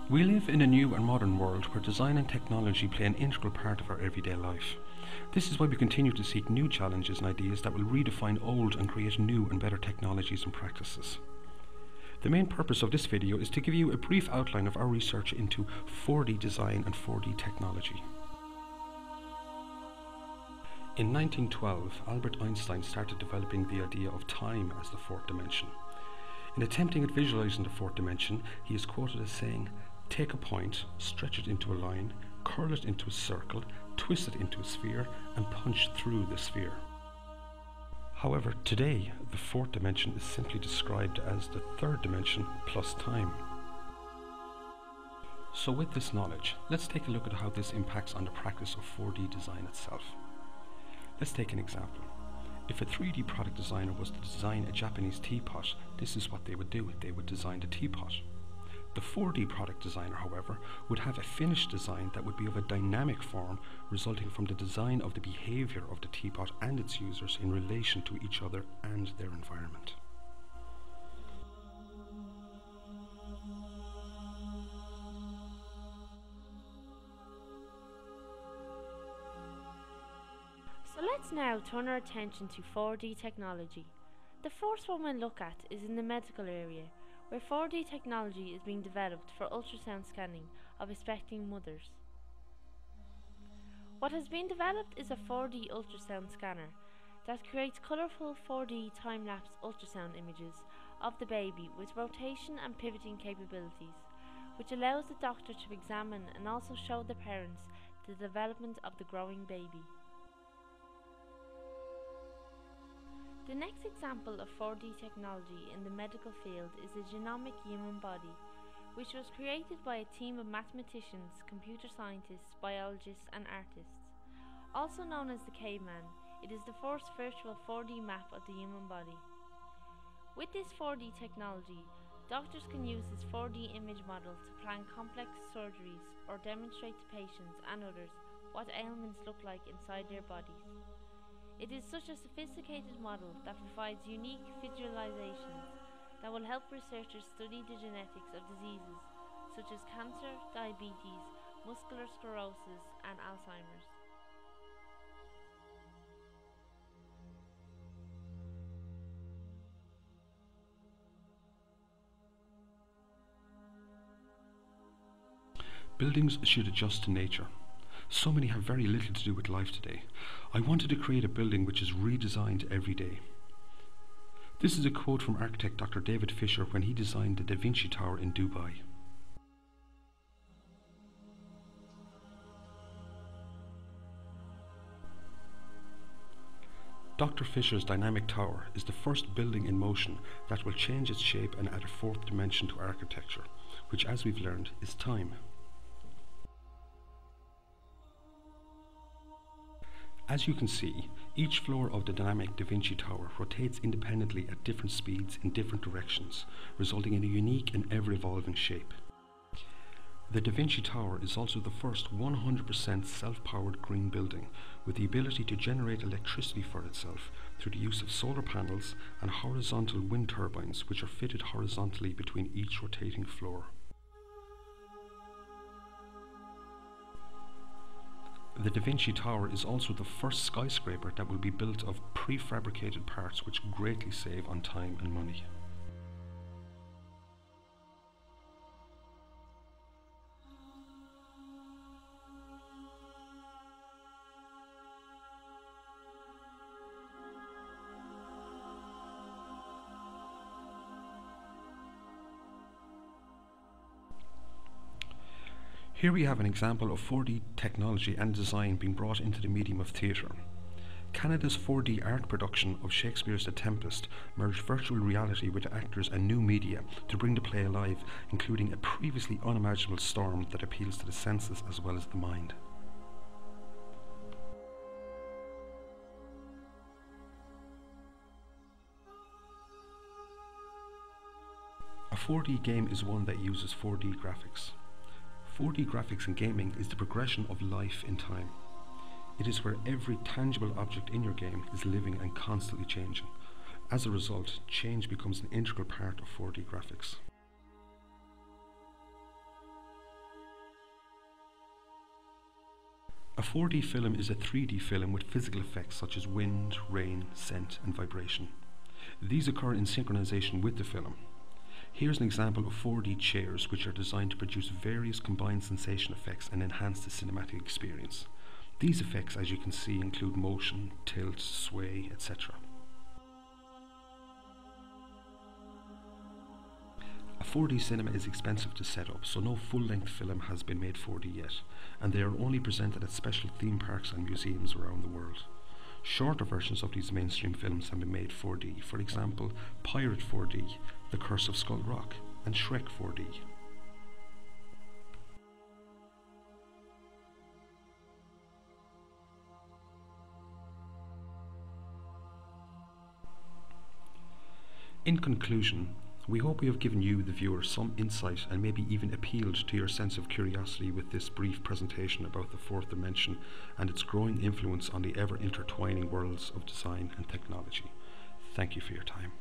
We live in a new and modern world where design and technology play an integral part of our everyday life. This is why we continue to seek new challenges and ideas that will redefine old and create new and better technologies and practices. The main purpose of this video is to give you a brief outline of our research into 4D design and 4D technology. In 1912, Albert Einstein started developing the idea of time as the fourth dimension. In attempting at visualizing the fourth dimension, he is quoted as saying, "Take a point, stretch it into a line, curl it into a circle, twist it into a sphere, and punch through the sphere." However, today, the fourth dimension is simply described as the third dimension plus time. So with this knowledge, let's take a look at how this impacts on the practice of 4D design itself. Let's take an example. If a 3D product designer was to design a Japanese teapot, this is what they would do. They would design the teapot. The 4D product designer, however, would have a finished design that would be of a dynamic form, resulting from the design of the behavior of the teapot and its users in relation to each other and their environment. So let's now turn our attention to 4D technology. The first one we'll look at is in the medical area, where 4D technology is being developed for ultrasound scanning of expecting mothers. What has been developed is a 4D ultrasound scanner that creates colourful 4D time-lapse ultrasound images of the baby with rotation and pivoting capabilities, which allows the doctor to examine and also show the parents the development of the growing baby. The next example of 4D technology in the medical field is the genomic human body, which was created by a team of mathematicians, computer scientists, biologists and artists. Also known as the caveman, it is the first virtual 4D map of the human body. With this 4D technology, doctors can use this 4D image model to plan complex surgeries or demonstrate to patients and others what ailments look like inside their bodies. It is such a sophisticated model that provides unique visualizations that will help researchers study the genetics of diseases such as cancer, diabetes, muscular sclerosis and Alzheimer's. Buildings should adjust to nature. So many have very little to do with life today. I wanted to create a building which is redesigned every day. This is a quote from architect Dr. David Fisher when he designed the Da Vinci Tower in Dubai. Dr. Fisher's dynamic tower is the first building in motion that will change its shape and add a fourth dimension to architecture, which, as we've learned, is time. As you can see, each floor of the dynamic Da Vinci Tower rotates independently at different speeds in different directions, resulting in a unique and ever-evolving shape. The Da Vinci Tower is also the first 100% self-powered green building, with the ability to generate electricity for itself through the use of solar panels and horizontal wind turbines, which are fitted horizontally between each rotating floor. The Da Vinci Tower is also the first skyscraper that will be built of prefabricated parts, which greatly save on time and money. Here we have an example of 4D technology and design being brought into the medium of theatre. Canada's 4D art production of Shakespeare's The Tempest merged virtual reality with actors and new media to bring the play alive, including a previously unimaginable storm that appeals to the senses as well as the mind. A 4D game is one that uses 4D graphics. 4D graphics in gaming is the progression of life in time. It is where every tangible object in your game is living and constantly changing. As a result, change becomes an integral part of 4D graphics. A 4D film is a 3D film with physical effects such as wind, rain, scent, and vibration. These occur in synchronization with the film. Here's an example of 4D chairs which are designed to produce various combined sensation effects and enhance the cinematic experience. These effects, as you can see, include motion, tilt, sway, etc. A 4D cinema is expensive to set up, so no full-length film has been made 4D yet, and they are only presented at special theme parks and museums around the world. Shorter versions of these mainstream films have been made 4D, for example, Pirate 4D, The Curse of Skull Rock, and Shrek 4D. In conclusion, we hope we have given you, the viewer, some insight and maybe even appealed to your sense of curiosity with this brief presentation about the fourth dimension and its growing influence on the ever-intertwining worlds of design and technology. Thank you for your time.